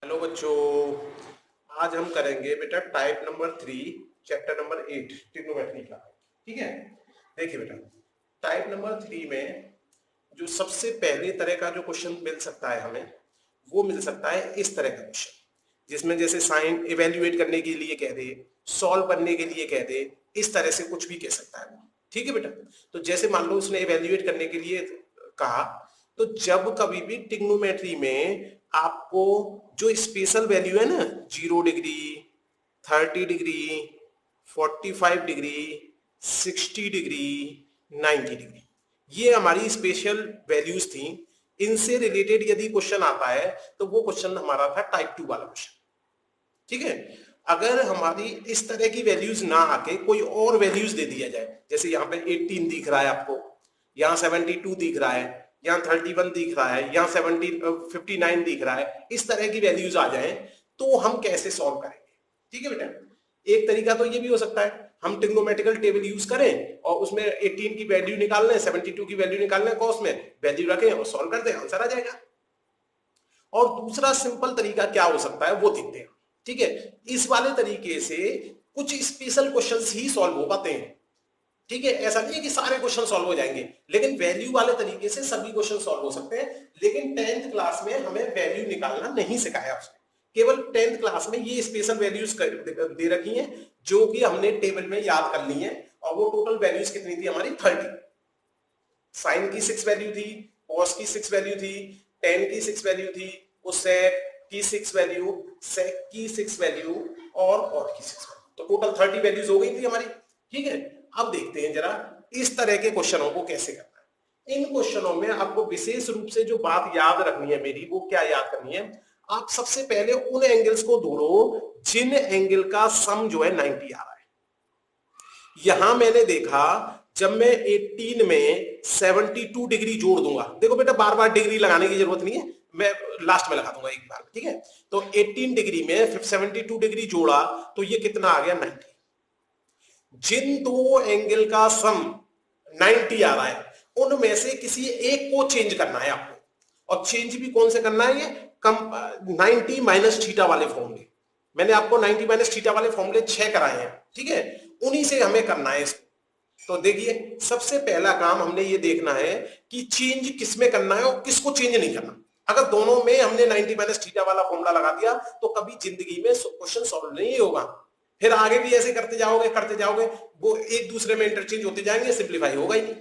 Hello बच्चों। आज हम करेंगे बेटा type number 3 chapter number 8 trigonometry का। ठीक है, देखिए बेटा, टाइप नंबर 3 में जो सबसे पहले तरह का जो क्वेश्चन मिल सकता है हमें, वो मिल सकता है इस तरह का क्वेश्चन, जिसमें जैसे साइन इवेल्युएट करने के लिए कह दे, सॉल्व करने के लिए कह दे, इस तरह से कुछ भी कह सकता है वो। ठीक है बेटा, तो जैसे मान लो उसने इवेल्युएट करने के लिए कहा, तो जब कभी भी ट्रिग्नोमेट्री में आपको जो स्पेशल वैल्यू है ना, 0 degree, 30 degree, 45 degree, 60 degree, 90 degree, ये हमारी स्पेशल वैल्यूज थी। इनसे रिलेटेड यदि क्वेश्चन आता है तो वो क्वेश्चन हमारा था टाइप 2 वाला क्वेश्चन। ठीक है, अगर हमारी इस तरह की वैल्यूज ना आके कोई और वैल्यूज दे दिया जाए, जैसे यहाँ पे 18 दिख रहा है आपको, यहाँ 72 दिख रहा है, यहाँ 31 दिख रहा है, यहाँ 59 दिख रहा है, इस तरह की वैल्यूज आ जाए तो हम कैसे सॉल्व करेंगे। ठीक है बेटा, एक तरीका तो ये भी हो सकता है, हम ट्रिग्नोमेट्रिकल टेबल यूज करें और उसमें 18 की वैल्यू निकाल लें, 72 की वैल्यू निकाल लें, कॉस में वैल्यू रखें और सॉल्व कर दें, आंसर आ जाएगा। और दूसरा सिंपल तरीका क्या हो सकता है वो देखते हैं। ठीक है, इस वाले तरीके से कुछ स्पेशल क्वेश्चंस ही सॉल्व हो पाते हैं। ठीक है, ऐसा नहीं है कि सारे क्वेश्चन सॉल्व हो जाएंगे, लेकिन वैल्यू वाले तरीके से सभी क्वेश्चन सॉल्व हो सकते हैं। लेकिन 10th क्लास में हमें वैल्यू निकालना नहीं सिखाया उसने, केवल 10th क्लास में ये स्पेशल वैल्यूज दे रखी हैं जो कि हमने टेबल में याद कर ली हैं। और वो टोटल वैल्यूज कितनी थी हमारी, 30। साइन की 6 वैल्यू थी, कॉस की 6 वैल्यू थी, टेन की 6 वैल्यू थी, सेक की 6 वैल्यू, सेक की 6 वैल्यू और कॉट की 6 वैल्यू, तो टोटल 30 वैल्यूज हो गई थी हमारी। ठीक है, अब देखते हैं जरा इस तरह के क्वेश्चनों को कैसे करना है। इन क्वेश्चनों में आपको विशेष रूप से जो बात याद रखनी है मेरी, वो क्या याद करनी है, आप सबसे पहले उन एंगल्स को ढूंढो जिन एंगल का सम जो है 90 आ रहा है। यहां मैंने देखा, जब मैं 18 में 72 डिग्री जोड़ दूंगा, देखो बेटा बार बार डिग्री लगाने की जरूरत नहीं है, मैं लास्ट में लगा दूंगा एक बार। ठीक है, तो 18 डिग्री में 72 डिग्री जोड़ा तो ये कितना आ गया, 90। जिन दो एंगल का सम 90 आ रहा है उनमें से किसी एक को चेंज करना है आपको, और चेंज भी कौन से करना है, ये कम 90 माइनस थीटा वाले फॉर्मूले। मैंने आपको 90 माइनस थीटा वाले फॉर्मूले 6 कराए हैं। ठीक है, उन्हीं से हमें करना है इसको। तो देखिए, सबसे पहला काम हमने ये देखना है कि चेंज किसमें करना है और किसको चेंज नहीं करना। अगर दोनों में हमने 90 माइनस थीटा वाला फॉर्मूला लगा दिया तो कभी जिंदगी में क्वेश्चन सॉल्व नहीं होगा। फिर आगे भी ऐसे करते जाओगे, वो एक दूसरे में इंटरचेंज होते जाएंगे, सिंप्लीफाई होगा ही नहीं।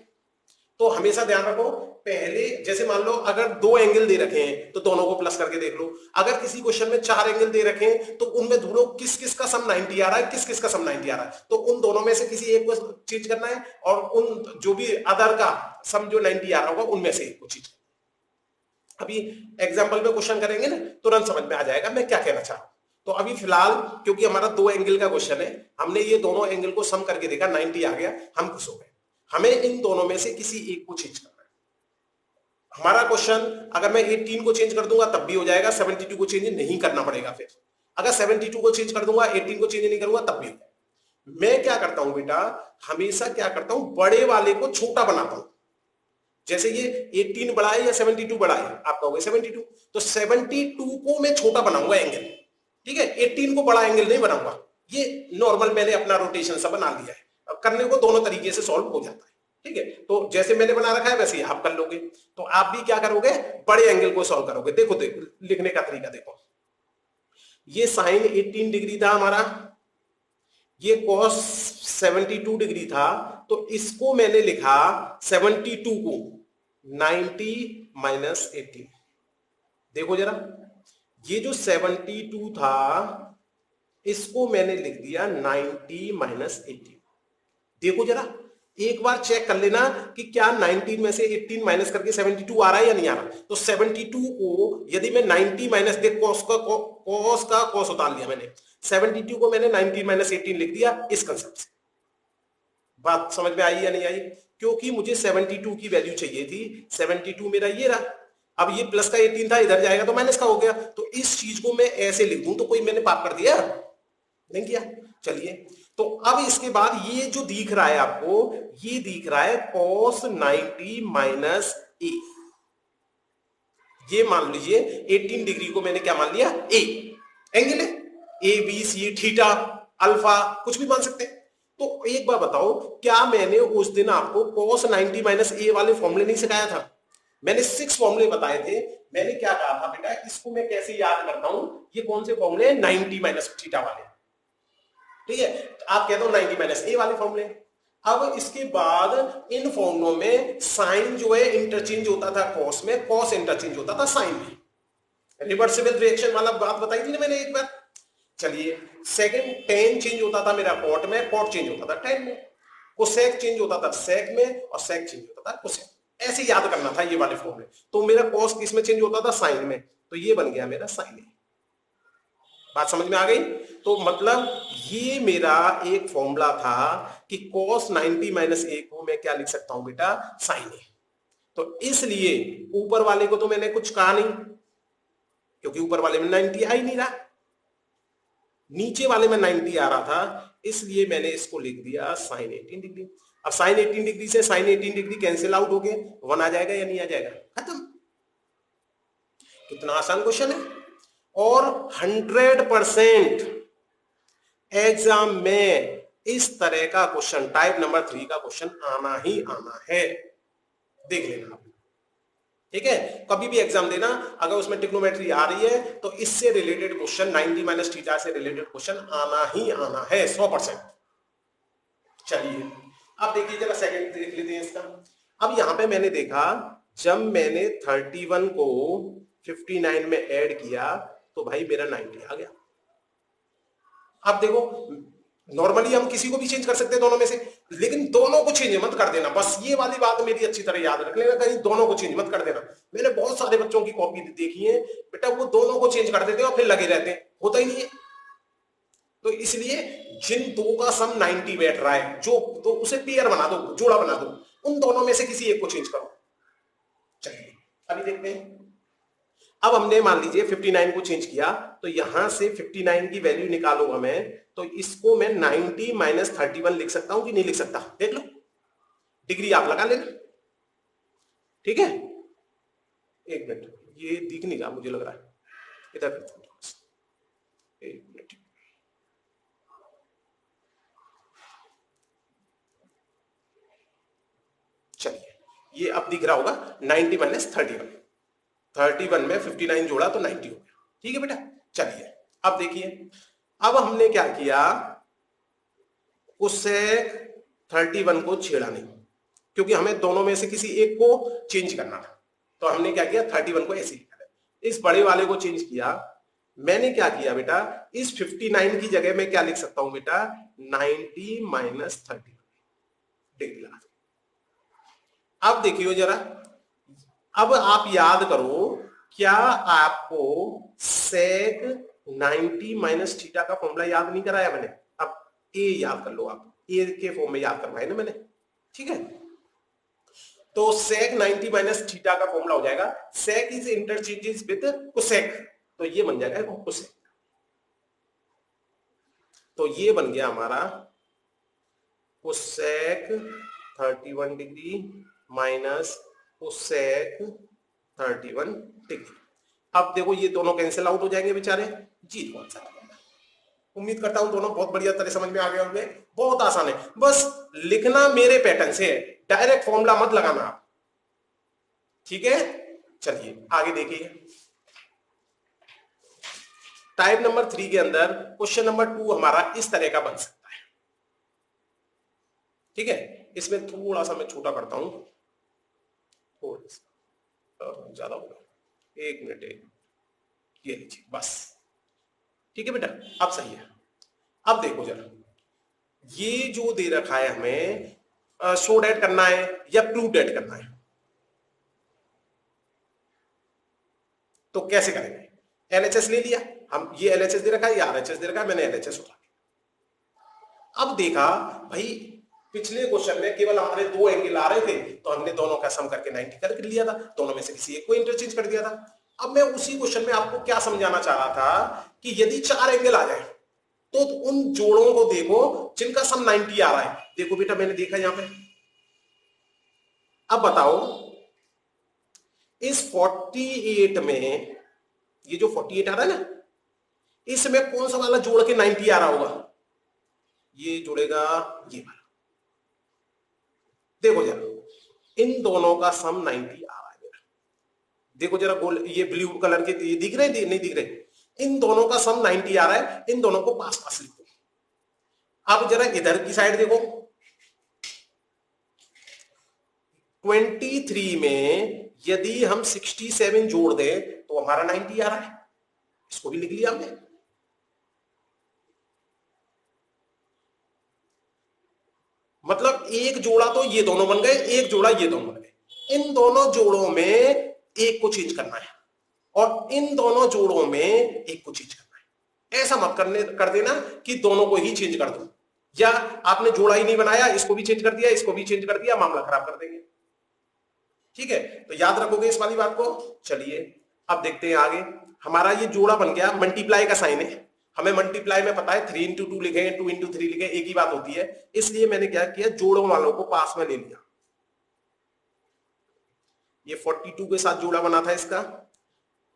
तो हमेशा ध्यान रखो, पहले जैसे मान लो अगर दो एंगल दे रखे हैं तो दोनों को प्लस करके देख लो। अगर किसी क्वेश्चन में 4 एंगल दे रखे हैं तो उनमें ढूंढो किस किस का सम 90 आ रहा है, किस किस का सम 90 आ रहा है, तो उन दोनों में से किसी एक को चेंज करना है, और उन जो भी अदर का सम जो 90 आ रहा होगा उनमें से एक को चेंज करना। अभी एग्जाम्पल में क्वेश्चन करेंगे ना, तुरंत समझ में आ जाएगा मैं क्या कहना चाह रहा हूं। तो अभी फिलहाल क्योंकि हमारा 2 एंगल का क्वेश्चन है, हमने ये दोनों एंगल को सम करके देखा, 90 आ गया, हम खुश हो गए। हमें इन दोनों में से किसी एक को चेंज करना है। हमारा क्वेश्चन, अगर मैं 18 को चेंज कर दूंगा तब भी हो जाएगा, 72 को चेंज नहीं करना पड़ेगा। फिर अगर 72 को चेंज कर दूंगा, 18 को चेंज नहीं करूंगा तब भी हो जाएगा। मैं क्या करता हूं बेटा, हमेशा क्या करता हूं, बड़े वाले को छोटा बनाता हूं। जैसे ये 18 बड़ा है या 72 बड़ा है, आप कहोगे 72, तो 72 को मैं छोटा बनाऊंगा एंगल। ठीक है, 18 को बड़ा एंगल नहीं बनाऊंगा। ये नॉर्मल मैंने अपना रोटेशन सा बना लिया है, अब करने को दोनों तरीके से सॉल्व हो जाता है। ठीक है, तो जैसे मैंने बना रखा है वैसे ही आप कर लोगे। तो आप भी क्या करोगे, बड़े एंगल को सॉल्व करोगे। देखो देखो, लिखने का तरीका देखो, ये साइन 18 डिग्री था हमारा, ये कॉस 72 डिग्री था, तो इसको मैंने लिखा 72 को 90 माइनस 18। देखो जरा, ये जो 72 था इसको मैंने लिख दिया 90 माइनस 18। देखो जरा, एक बार चेक कर लेना कि क्या 19 में से 18 माइनस करके 72 आ रहा है या नहीं आ रहा। तो 72 को यदि मैं 90 माइनस, देख कॉस का कॉस उतार लिया मैंने, 72 को मैंने 19 माइनस 18 लिख दिया इस कंसेप्ट से। बात समझ में आई या नहीं आई, क्योंकि मुझे 72 की वैल्यू चाहिए थी, 72 मेरा ये रहा, अब ये प्लस का 18 था, इधर जाएगा तो माइनस का हो गया। तो इस चीज को मैं ऐसे लिख दूं तो कोई मैंने पाप कर दिया नहीं किया। चलिए, तो अब इसके बाद ये जो दिख रहा है आपको, ये दिख रहा है cos 90 माइनस ए, ये मान लीजिए 18 डिग्री को मैंने क्या मान लिया, ए एंगल है, A B C theta alpha कुछ भी मान सकते हैं। तो एक बार बताओ, क्या मैंने उस दिन आपको cos 90 माइनस ए वाले फॉर्मूले नहीं सिखाया था? मैंने 6 फॉर्मूले बताए थे। मैंने क्या कहा था बेटा, इसको मैं कैसे याद करता हूं, ये कौन से फॉर्मूले हैं, 90 माइनस थीटा वाले, ठीक है। तो आप कहते हो 90 माइनस ए वाले फॉर्मूले। अब इसके बाद इन फॉर्मूलों में साइन जो है इंटरचेंज होता था कॉस में, कॉस इंटरचेंज होता था साइन में। रिवर्सिबल रिएक्शन वाला बात बताई थी ना मैंने एक बार। चलिए, सेकंड टेन चेंज होता था मेरा कॉट में, कॉट चेंज होता था टेन में, कोसेक चेंज होता था सेक में, और सेक चेंज होता था कोसेक। ऐसे याद करना था ये वाले फॉर्मूले। तो मेरा कॉस किस में चेंज होता था, साइन में, तो ये बन गया मेरा साइन ए। बात समझ में आ गई? तो मतलब ये मेरा एक फॉर्मूला था कि cos 90 माइनस ए को मैं क्या लिख सकता हूं बेटा, साइन ए। तो इसलिए ऊपर वाले को तो मैंने कुछ कहा नहीं, क्योंकि ऊपर वाले में 90 आ ही नहीं रहा, नीचे वाले में 90 आ रहा था, इसलिए मैंने इसको लिख दिया साइन 18 डिग्री। अब साइन 18 डिग्री से साइन 18 डिग्री कैंसिल आउट हो गए, 1 आ जाएगा या नहीं आ जाएगा, खत्म। कितना आसान क्वेश्चन है। और 100% एग्जाम में इस तरह का क्वेश्चन, टाइप नंबर 3 का क्वेश्चन आना ही आना है, देख लेना आप, ठीक है। कभी भी एग्जाम देना, अगर उसमें ट्रिग्नोमेट्री आ रही है तो इससे रिलेटेड क्वेश्चन, 90 माइनस थीटा से रिलेटेड क्वेश्चन आना ही आना है 100%। चलिए, अब देखिए जरा सेकंड देख लेते हैं इसका। अब यहां पे मैंने देखा, जब मैंने 31 को 59 में ऐड किया तो भाई मेरा 90 आ गया। अब देखो, नॉर्मली हम किसी को भी चेंज कर सकते हैं दोनों में से, लेकिन दोनों को चेंज मत कर देना, बस ये वाली बात मेरी अच्छी तरह याद रख लेना, कहीं दोनों को चेंज मत कर देना। मैंने बहुत सारे बच्चों की कॉपी देखी है बेटा, वो दोनों को चेंज कर देते हैं और फिर लगे रहते हैं, होता ही नहीं है। तो इसलिए जिन दो का सम 90 बैठ रहा है, जो तो उसे पेयर बना दो, जोड़ा बना दो, उन दोनों में से किसी एक को चेंज करो। चलिए अभी देखते हैं। अब हमने मान लीजिए 59 को चेंज किया, तो यहां से 59 की वैल्यू निकालूंगा मैं, तो इसको मैं 90 माइनस 31 लिख सकता हूं कि नहीं लिख सकता, देख लो, डिग्री आप लगा लेना, ठीक है। एक मिनट, ये दिख नहीं रहा मुझे लग रहा है, इधर एक मिनट, चलिए ये अब दिख रहा होगा, 90 माइनस 31 में 59 जोड़ा तो 90 हो गया, ठीक है बेटा। चलिए अब देखिए, अब हमने क्या किया, उससे 31 को छेड़ा नहीं, क्योंकि हमें दोनों में से किसी एक को चेंज करना था, तो हमने क्या किया, 31 को ऐसे लिखा है, इस बड़े वाले को चेंज किया। मैंने क्या किया बेटा, इस 59 की जगह में क्या लिख सकता हूं बेटा, 90 माइनस 31 डिग्री लगा। अब देखियो जरा, अब आप याद करो, क्या आपको सेक 90 माइनस थीटा का फॉर्मूला याद नहीं कराया मैंने? अब ए याद कर लो, आप ए के फॉर्म में याद करवाए ना मैंने, ठीक है। तो सेक 90 माइनस थीटा का फॉर्मूला हो जाएगा, सेक इज इंटरचेंजेस विद कोसेक, तो ये बन जाएगा कोसेक। तो ये बन गया हमारा cosec 31 degree minus cosec 31 degree. अब देखो ये दोनों कैंसिल आउट हो जाएंगे बेचारे, जी कौन सा। उम्मीद करता हूं दोनों बहुत बढ़िया तरह समझ में आ गए होंगे। बहुत आसान है, बस लिखना मेरे पैटर्न से है, डायरेक्ट फॉर्मूला मत लगाना आप, ठीक है। चलिए आगे देखिए, टाइप नंबर 3 के अंदर क्वेश्चन नंबर 2 हमारा इस तरह का बन सकता है, ठीक है। इसमें थोड़ा सा मैं छोटा करता हूं, ज्यादा होगा, एक मिनट, ये लीजिए बस, ठीक है बेटा, अब सही है। अब देखो जरा, ये जो दे रखा है हमें, शो डेट करना है या प्रूव डेट करना है, तो कैसे करेंगे? एलएचएस ले लिया हम, ये एलएचएस दे रखा है या आरएचएस दे रखा है, मैंने एलएचएस उठा लिया। अब देखा भाई, पिछले क्वेश्चन में केवल हमारे 2 एंगल आ रहे थे, तो हमने दोनों का सम करके 90 कर लिया था, दोनों में से किसी एक को इंटरचेंज कर दिया था। अब मैं उसी क्वेश्चन में आपको क्या समझाना चाह रहा था कि यदि 4 एंगल आ जाए तो उन जोड़ों को देखो जिनका सम 90 आ रहा है। देखो बेटा, मैंने देखा यहां पे, अब बताओ इस 48 में, ये जो 48 आ रहा है ना, इसमें कौन सा वाला जोड़ के 90 आ रहा होगा? ये जुड़ेगा ये वाला। देखो जरा, इन दोनों का सम 90 आ रहा है मेरा। देखो जरा, गोल ये ब्लू कलर के ये दिख रहे नहीं दिख रहे? इन दोनों का सम 90 आ रहा है। इन दोनों को पास पास लिख दो। अब जरा इधर की साइड देखो, 23 में यदि हम 67 जोड़ दें तो हमारा 90 आ रहा है। इसको भी लिख लिया हमने। मतलब एक जोड़ा तो ये दोनों बन गए, एक जोड़ा ये दोनों बन गए। इन दोनों जोड़ों में एक को चेंज करना है और इन दोनों जोड़ों में एक को चेंज करना है। ऐसा मत कर देना कि दोनों को ही चेंज कर दो, या आपने जोड़ा ही नहीं बनाया, इसको भी चेंज कर दिया, इसको भी चेंज कर दिया, मामला खराब कर देंगे। ठीक है, तो याद रखोगे इस वाली बात को। चलिए अब देखते हैं आगे। हमारा ये जोड़ा बन गया, मल्टीप्लाई का साइन है। हमें मल्टीप्लाई में पता है 3 इंटू 2 लिखे, 2 इंटू 3 लिखे, एक ही बात होती है। इसलिए मैंने क्या किया, जोड़ों वालों को पास में ले लिया। ये 42 के साथ जोड़ा बना था इसका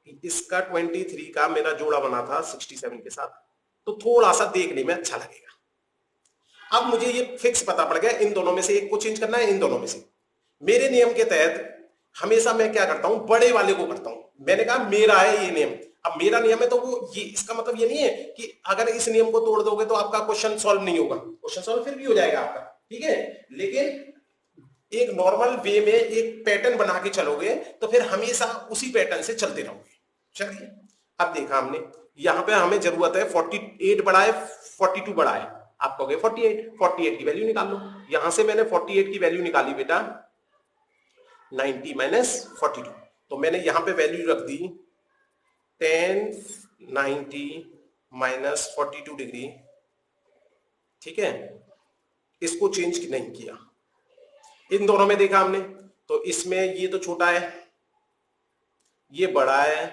23 का मेरा जोड़ा बना था 67 के साथ, तो थोड़ा सा देखने में अच्छा लगेगा। अब मुझे ये फिक्स पता पड़ गया, इन दोनों में से एक को चेंज करना है, इन दोनों में से। मेरे नियम के तहत हमेशा मैं क्या करता हूं, बड़े वाले को करता हूं। मैंने कहा मेरा है ये नियम, अब मेरा नियम है तो वो ये, इसका मतलब ये नहीं है कि अगर इस नियम को तोड़ दोगे तो आपका क्वेश्चन सॉल्व नहीं होगा। क्वेश्चन सॉल्व फिर भी हो जाएगा आपका, ठीक है, लेकिन एक नॉर्मल वे में एक पैटर्न बना के चलोगे तो फिर हमेशा उसी पैटर्न से चलते रहोगे। चलिए अब देखा हमने, यहां पे हमें जरूरत है 48 बड़ा है, 42 बड़ा है। आप कहोगे 48 की वैल्यू निकाल लो। यहां से मैंने 48 की वैल्यू निकाली बेटा 90 माइनस 42, तो मैंने यहां पे वैल्यू रख दी 10 90 माइनस 42 डिग्री। ठीक है, इसको चेंज नहीं किया। इन दोनों में देखा हमने, तो इसमें ये तो छोटा है, ये बड़ा है,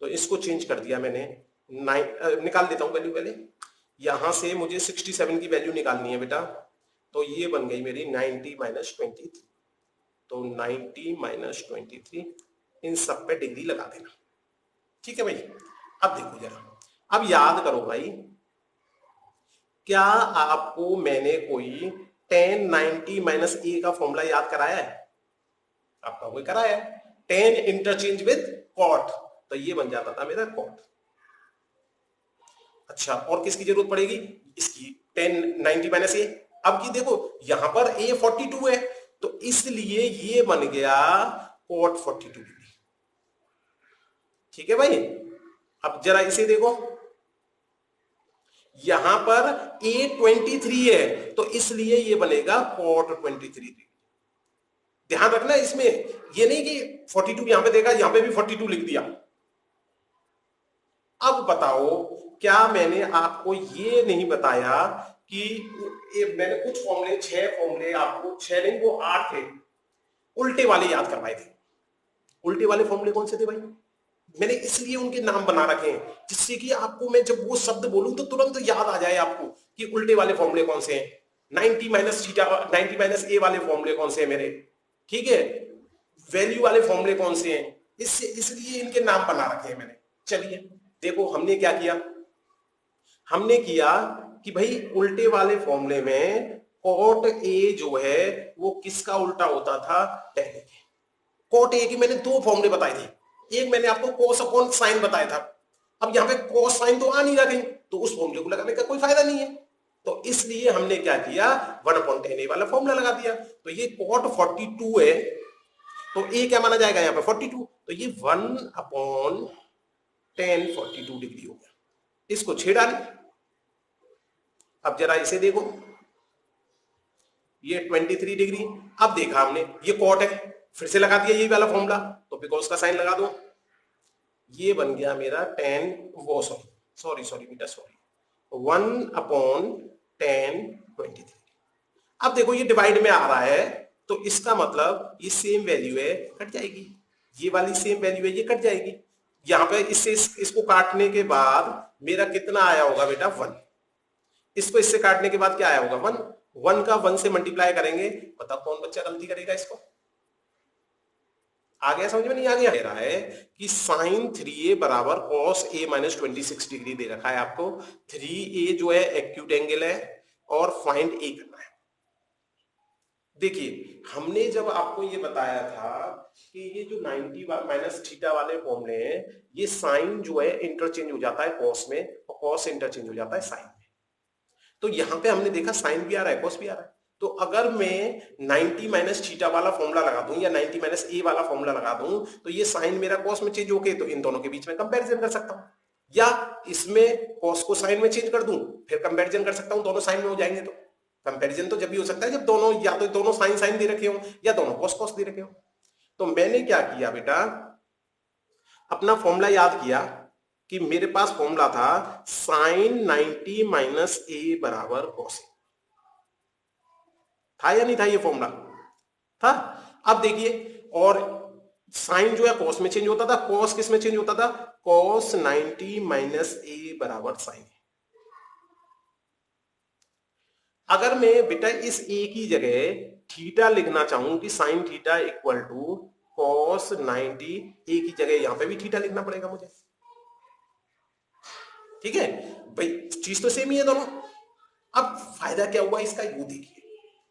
तो इसको चेंज कर दिया मैंने। निकाल देता हूं वैल्यू पहले। यहां से मुझे 67 की वैल्यू निकालनी है बेटा, तो ये बन गई मेरी 90 माइनस 23, तो 90 माइनस 23, इन सब पे डिग्री लगा देना। ठीक है भाई, अब देखो जरा, अब याद करो भाई, क्या आपको मैंने कोई 10 90 माइनस ए का फॉर्मूला याद कराया है? आपका कोई कराया है, 10 इंटरचेंज विद कॉट, तो ये बन जाता था मेरा कॉट। अच्छा, और किसकी जरूरत पड़ेगी? इसकी 10 90 माइनस ए। अब की देखो यहां पर ए 42 है, तो इसलिए ये बन गया कॉट 42 डिग्री। ठीक है भाई, अब जरा इसे देखो, यहां पर ए 23 है, तो इसलिए ये बनेगा कॉट 23 डिग्री। ध्यान रखना इसमें, ये नहीं कि 42 यहां पे देखा, यहां पे भी 42 लिख दिया। अब बताओ, क्या मैंने आपको ये नहीं बताया कि मैंने कुछ फॉर्मूले, 6 फॉर्मूले आपको, 6 नहीं वो 8 थे, उल्टे वाले याद करवाए थे। उल्टे वाले फॉर्मूले कौन से थे भाई? मैंने इसलिए उनके नाम बना रखे हैं जिससे कि आपको मैं जब वो शब्द बोलूं तो तुरंत याद आ जाए आपको कि उल्टे वाले फॉर्मूले कौन से हैं, 90 माइनस थीटा, 90 माइनस ए वाले फॉर्मूले कौन से हैं मेरे, ठीक है, वैल्यू वाले फॉर्मूले कौन से हैं, इसलिए इनके नाम बना रखे हैं मैंने। चलिए देखो हमने क्या किया, हमने किया कि भाई उल्टे वाले फॉर्मूले में कॉट ए जो है वो किसका उल्टा होता था? tan A. कॉट ए की मैंने 2 फॉर्मूले बताए थे, एक मैंने आपको cos अपॉन साइन बताया था। अब यहाँ पे cos साइन तो आ नहीं रहा कहीं, तो उस फॉर्मूले को लगाने का कोई फायदा नहीं है, तो इसलिए हमने क्या किया, 1 अपॉन tan ए वाला फॉर्मूला लगा दिया। तो ये cot 42 है, तो ए क्या माना जाएगा यहाँ पे 42, तो ये 1 अपॉन tan 42 डिग्री हो गया। इसको छेड़ा नहीं। अब जरा इसे देखो, ये 23 डिग्री। अब देखा हमने ये कॉट है, फिर से लगा दिया ये वाला फॉर्मूला, तो बिकॉज का साइन लगा दो, ये बन गया मेरा 10 वो सॉरी बेटा सॉरी 1 अपॉन tan 23। अब देखो ये डिवाइड में आ रहा है, तो इसका मतलब ये सेम वैल्यू है, कट जाएगी, ये वाली सेम वैल्यू है, ये कट जाएगी। यहां पे इससे इसको काटने के बाद मेरा कितना आया होगा बेटा 1, इसको इससे काटने के बाद क्या आया होगा 1, 1 का 1 से मल्टीप्लाई करेंगे, बताओ कौन बच्चा गलती करेगा इसको? आ गया समझ में? नहीं आ गया? दे रहा है कि साइन 3a बराबर कॉस a माइनस 26 डिग्री दे रखा है आपको। 3a जो है एक्यूट एंगल है और फाइंड a करना है। देखिए हमने जब आपको ये बताया था कि ये जो 90 माइनस थीटा वाले फॉर्मूले हैं, ये साइन जो है इंटरचेंज हो जाता है कॉस में और कॉस इंटरचेंज हो जाता है साइन में। तो यहां पे हमने देखा साइन भी आ रहा है कॉस भी आ रहा है। तो अगर मैं 90 माइनस थीटा वाला फॉर्मूला लगा दूं या 90 माइनस ए वाला फॉर्मूला लगा दूं तो ये साइन मेरा कॉस में चेंज होके तो इन दोनों के बीच में कंपैरिजन कर सकता हूं, या इसमें कॉस को साइन में चेंज कर दूं फिर कंपैरिजन कर सकता हूं, दोनों साइन में हो जाएंगे। तो कंपैरिजन तो जब भी हो सकता है जब दोनों या तो दोनों साइन साइन दे रखे हो या दोनों कॉस कॉस दे रखे हो। तो मैंने क्या किया बेटा, अपना फॉर्मूला याद किया कि मेरे पास फॉर्मूला था साइन 90 माइनस ए बराबर कॉस ए। था या नहीं था? ये फॉर्मूला था। अब देखिए, और साइन जो है कॉस में चेंज होता था, कॉस किस में चेंज होता था? कॉस 90 माइनस ए बराबर साइन। अगर मैं बेटा इस ए की जगह थीटा लिखना चाहूं कि sine theta equal to cos 90, A की जगह यहां पे भी थीटा लिखना पड़ेगा मुझे। ठीक है भाई, चीज तो सेम ही है दोनों। अब फायदा क्या हुआ इसका, यू देखिए।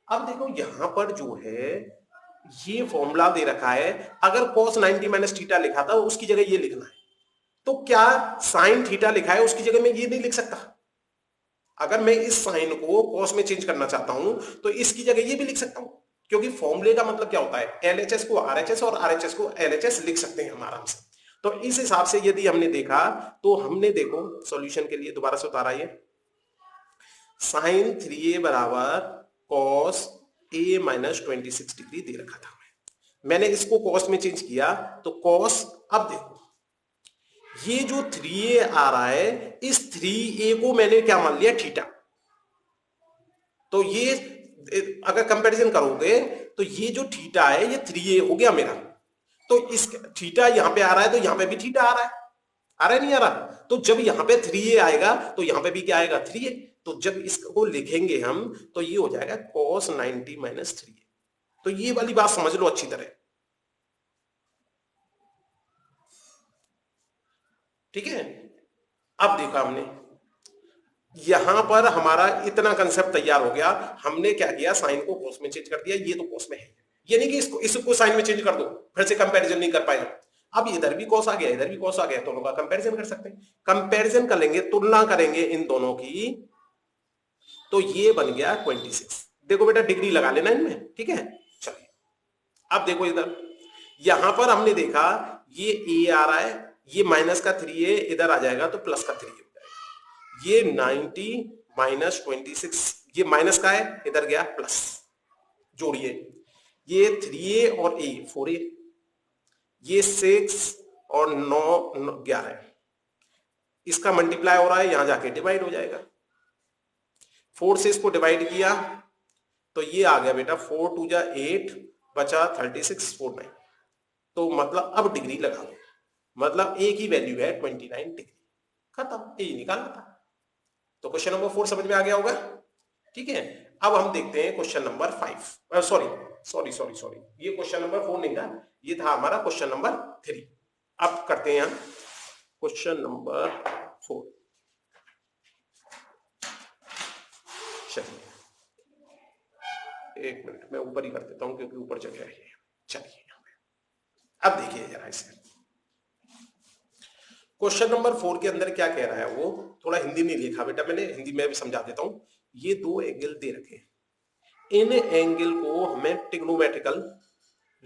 अब देखो यहां पर जो है ये फॉर्मूला दे रखा है, अगर cos 90 माइनस थीटा लिखा था उसकी जगह ये लिखना है, तो क्या साइन थीटा लिखा है उसकी जगह मैं ये नहीं लिख सकता? अगर मैं इस साइन को cos में चेंज करना चाहता हूं तो इसकी जगह ये भी लिख सकता हूं, क्योंकि फॉर्मूले का मतलब क्या होता है, एलएचएस को आरएचएस और आरएचएस को एलएचएस लिख सकते हैं हम आराम से। तो इस हिसाब से यदि हमने देखा तो हमने देखो सॉल्यूशन के लिए दोबारा से उतारा, ये साइन 3a बराबर कॉस a माइनस 26 डिग्री दे रखा था। मैंने इसको कॉस में चेंज किया तो कॉस, अब देखो ये जो 3a आ रहा है इस 3a को मैंने क्या मान लिया, थीटा। तो ये अगर कंपैरिजन करोगे तो ये जो थीटा है ये 3a हो गया मेरा। तो इस थीटा यहां पे आ रहा है तो यहां पे भी थीटा आ रहा है, आ रहा है नहीं आ रहा? तो जब यहां पे 3a आएगा तो यहां पे भी क्या आएगा, 3a। तो जब इसको लिखेंगे हम तो ये हो जाएगा cos 90 माइनस 3a। तो ये वाली बात समझ लो अच्छी तरह, ठीक है? अब देखा हमने यहां पर हमारा इतना कंसेप्ट तैयार हो गया, हमने क्या किया, साइन को कॉस में चेंज कर दिया, ये तो कॉस में है, ये नहीं कि इसको साइन में चेंज कर दो फिर से कंपैरिजन नहीं कर पाए। अब इधर भी कॉस आ गया इधर भी कॉस आ गया, दोनों का कंपैरिजन कर सकते हैं। कंपैरिजन कर लेंगे, तुलना करेंगे इन दोनों की, तो ये बन गया 26। देखो बेटा डिग्री लगा लेना इनमें, ठीक है? चलिए अब देखो इधर, यहां पर हमने देखा ये ए आ रहा है, ये माइनस का 3a इधर आ जाएगा तो प्लस का 3a हो जाएगा। ये 90 माइनस 26, ये माइनस का है इधर गया प्लस, जोड़िए ये 3a और a 4a, ये 6 और 9 11, इसका मल्टीप्लाई हो रहा है यहां जाके डिवाइड हो जाएगा। 4 से इसको डिवाइड किया तो ये आ गया बेटा 4 2 जा 8 बचा 36 4 9। तो मतलब अब डिग्री लगा लो, मतलब ए की वैल्यू है 29 डिग्री, खत्म, ए निकालना था। तो क्वेश्चन नंबर 4 समझ में आ गया होगा, ठीक है? अब हम देखते हैं क्वेश्चन नंबर 5, सॉरी ये क्वेश्चन नंबर 4 नहीं था, ये था हमारा क्वेश्चन नंबर 3। अब करते हैं क्वेश्चन नंबर 4। चलिए एक मिनट मैं ऊपर ही कर देता हूं क्योंकि ऊपर जगह है। चलिए अब देखिए जरा इसे, क्वेश्चन नंबर 4 के अंदर क्या कह रहा है, वो थोड़ा हिंदी में लिखा बेटा मैंने, हिंदी में भी समझा देता हूं। ये दो एंगल दे रखे हैं, इन एंगल को हमें ट्रिग्नोमेट्रिकल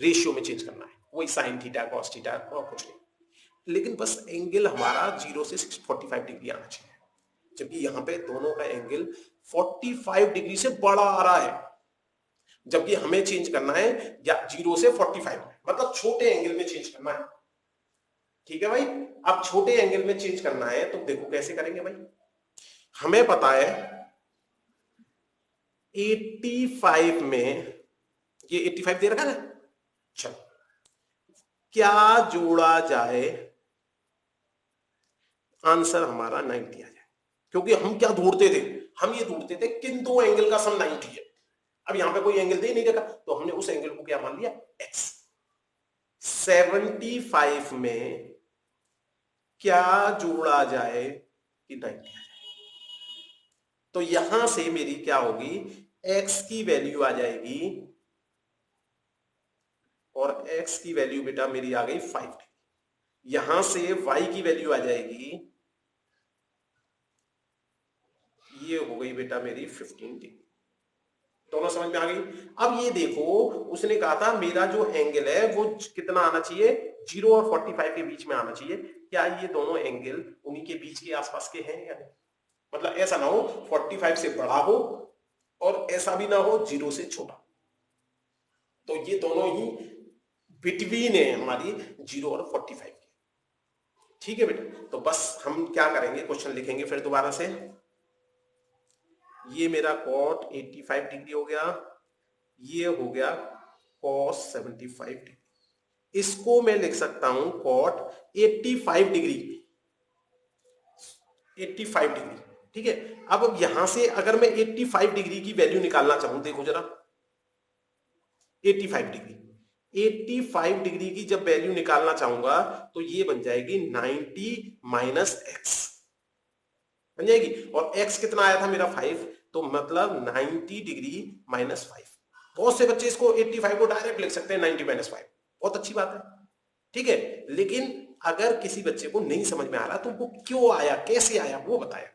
रेशियो में चेंज करना है, वही साइन थीटा कॉस थीटा और कुछ नहीं, लेकिन बस एंगल हमारा 0 से 45 डिग्री आना चाहिए, जबकि यहां पे दोनों का एंगल 45 डिग्री से बड़ा आ रहा है, जबकि हमें चेंज करना है या 0 से 45, मतलब छोटे एंगल में चेंज करना है। ठीक है भाई, अब छोटे एंगल में चेंज करना है तो देखो कैसे करेंगे भाई, हमें पता है 85 में, ये 85 दे रखा है ना, चलो क्या जोड़ा जाए आंसर हमारा 90 आ जाए, क्योंकि हम क्या ढूंढते थे, हम ये ढूंढते थे किन दो एंगल का सम 90 है। अब यहां पे कोई एंगल दे नहीं रखा तो हमने उस एंगल को क्या मान लिया, x। 75 में क्या जोड़ा जाए कि 90 आ जाए। तो यहां से मेरी क्या होगी, x की वैल्यू आ जाएगी, और x की वैल्यू बेटा मेरी आ गई 5 डिग्री। यहां से y की वैल्यू आ जाएगी, ये हो गई बेटा मेरी 15 डिग्री। दोनों समझ में आ गई। अब ये देखो, उसने कहा था मेरा जो एंगल है वो कितना आना चाहिए, 0 और 45 के बीच में आना चाहिए। क्या ये दोनों एंगल उन्हीं के बीच के आसपास के हैं या नहीं? मतलब ऐसा ना हो 45 से बड़ा हो और ऐसा भी ना हो 0 से छोटा। तो ये दोनों ही बिटवीन है हमारी 0 और 45 के। ठीक है बेटा, तो बस हम क्या करेंगे, क्वेश्चन लिखेंगे फिर दोबारा से। ये मेरा cot 85 डिग्री हो गया, ये हो गया cos 75 डिग्री। इसको मैं लिख सकता हूं cot 85 डिग्री, 85 डिग्री। ठीक है, अब यहां से अगर मैं 85 डिग्री की वैल्यू निकालना चाहूं, देखो जरा 85 डिग्री, 85 डिग्री की जब वैल्यू निकालना चाहूंगा तो ये बन जाएगी 90 माइनस एक्स बन जाएगी। और x कितना आया था मेरा 5, तो मतलब 90 डिग्री माइनस 5। बहुत से बच्चे इसको 85 को डायरेक्ट लिख सकते हैं 90 माइनस 5, बहुत अच्छी बात है। ठीक है, लेकिन अगर किसी बच्चे को नहीं समझ में आ रहा तो वो क्यों आया, कैसे आया, वो बताया।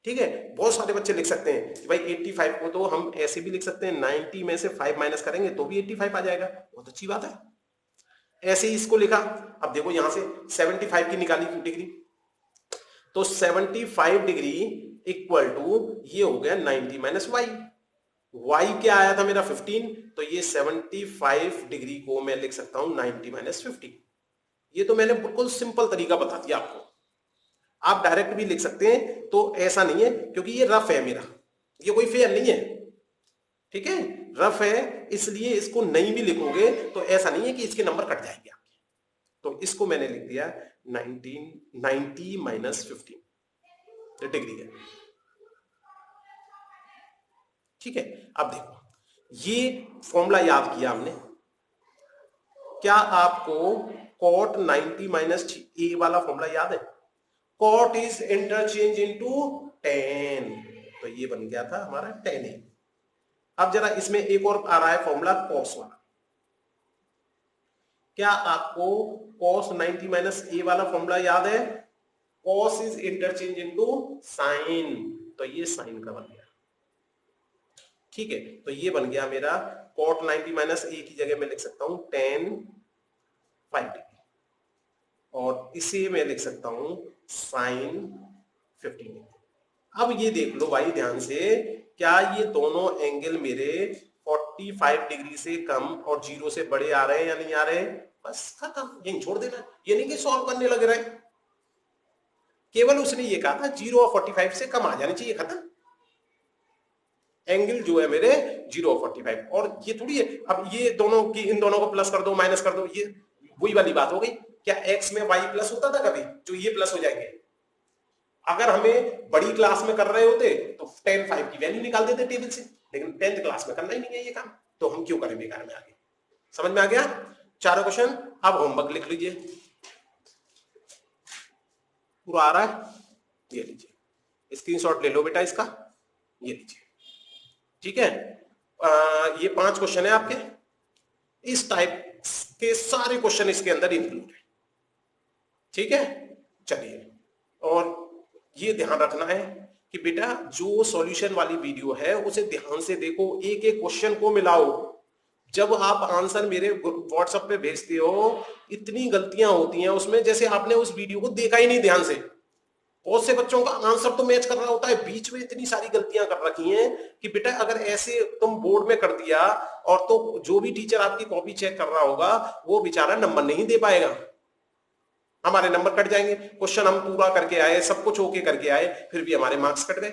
ठीक है, बहुत सारे बच्चे लिख सकते हैं कि भाई 85 को तो हम ऐसे भी लिख सकते हैं, 90 में से 5 माइनस करेंगे तो भी 85 आ जाएगा, बहुत अच्छी बात है। ऐसे ही इसको लिखा। अब देखो यहां से 75 की निकाली डिग्री, तो 75 डिग्री इक्वल टू ये हो गया 90 माइनस वाई। वाई क्या आया था मेरा 15, तो ये 75 डिग्री को मैं लिख सकता हूं 90 माइनस 15। ये तो मैंने बिल्कुल सिंपल तरीका बता दिया आपको, आप डायरेक्ट भी लिख सकते हैं। तो ऐसा नहीं है, क्योंकि ये रफ है मेरा, ये कोई फेयर नहीं है। ठीक है, रफ है इसलिए इसको नहीं भी लिखोगे तो ऐसा नहीं है कि इसके नंबर कट जाएंगे आपके। तो इसको मैंने लिख दिया 90 माइनस 15 डिग्री है। ठीक है, अब देखो ये फॉर्मूला याद किया हमने, क्या आपको cot 90 माइनस ए वाला फॉर्मूला याद है? cot is interchange into tan, तो ये बन गया था हमारा tan ए। अब जरा इसमें एक और आ रहा है फॉर्मूला cos वाला, क्या आपको cos 90 माइनस ए वाला फॉर्मूला याद है? cos is interchange into sin, तो ये sin का बन गया। ठीक है, तो ये बन गया मेरा cot 90 माइनस ए की जगह मैं लिख सकता हूं tan 5 डिग्री, और इसे मैं लिख सकता हूं sin 15 डिग्री। अब ये देख लो भाई ध्यान से, क्या ये दोनों एंगल मेरे 45 डिग्री से कम और 0 से बड़े आ रहे हैं या नहीं आ रहे हैं? बस खत्म, यही छोड़ देना। ये नहीं कि सॉल्व करने लग रहे हैं, केवल उसने ये कहा था 0 और 45 से कम आ जाने चाहिए, खत्म। एंगल जो है मेरे 0 और 45, और ये थोड़ी है अब ये दोनों की, इन दोनों को प्लस कर दो माइनस कर दो, ये वही वाली बात हो गई। क्या x में y प्लस होता था कभी, जो ये प्लस हो जाएंगे? अगर हमें बड़ी क्लास में कर रहे होते तो tan 5 की वैल्यू निकाल देते टेबल से, लेकिन 10th क्लास में करना ही नहीं है ये काम, तो हम क्यों करें बेकार में आगे। समझ में आ गया चारों क्वेश्चन? अब होमवर्क लिख लीजिए, पूरा आ रहा है, ये लीजिए स्क्रीनशॉट ले लो बेटा इसका, ये लीजिए। ठीक है, ये 5 क्वेश्चन है आपके, इस टाइप के सारे क्वेश्चन इसके अंदर इंक्लूड है। ठीक है, चलिए, और ये ध्यान रखना है कि बेटा जो सॉल्यूशन वाली वीडियो है उसे ध्यान से देखो, एक एक क्वेश्चन को मिलाओ। जब आप आंसर मेरे व्हाट्सएप पे भेजते हो, इतनी गलतियां होती हैं उसमें, जैसे आपने उस वीडियो को देखा ही नहीं ध्यान से। बहुत से बच्चों का आंसर तो मैच कर रहा होता है, बीच में इतनी सारी गलतियां कर रखी हैं कि बेटा अगर ऐसे तुम बोर्ड में कर दिया, और तो जो भी टीचर आपकी कॉपी चेक कर रहा होगा वो बेचारा नंबर नहीं दे पाएगा, हमारे नंबर कट जाएंगे। क्वेश्चन हम पूरा करके आए, सब कुछ ओके करके आए, फिर भी हमारे मार्क्स कट गए,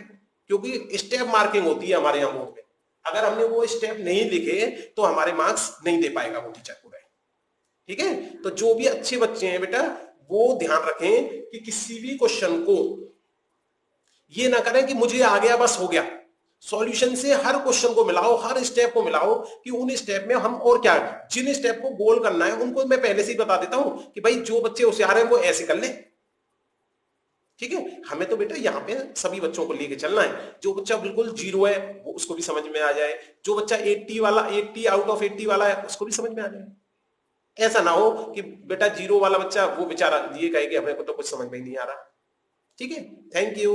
क्योंकि स्टेप मार्किंग होती है हमारे यहाँ बोर्ड में। अगर हमने वो स्टेप नहीं लिखे तो हमारे मार्क्स नहीं दे पाएगा वो टीचर पूरे। ठीक है, तो जो भी अच्छे बच्चे हैं बेटा वो ध्यान रखें कि किसी भी क्वेश्चन को ये ना करें कि मुझे आ गया बस हो गया, सॉल्यूशन से हर क्वेश्चन को मिलाओ, हर स्टेप को मिलाओ कि उन स्टेप में हम और क्या, जिन स्टेप को गोल करना है उनको मैं पहले से ही बता देता हूं कि भाई जो बच्चे होशियार हैं वो ऐसे कर ले। ठीक है, हमें तो बेटा यहाँ पे सभी बच्चों को लेके चलना है। जो बच्चा बिल्कुल जीरो है वो उसको भी समझ में आ जाए, जो बच्चा 80 वाला 80 आउट ऑफ 80 वाला है उसको भी समझ में आ जाए। ऐसा ना हो कि बेटा जीरो वाला बच्चा वो बेचारा ये कहे कि हमें को तो कुछ समझ में ही नहीं आ रहा। ठीक है, थैंक यू।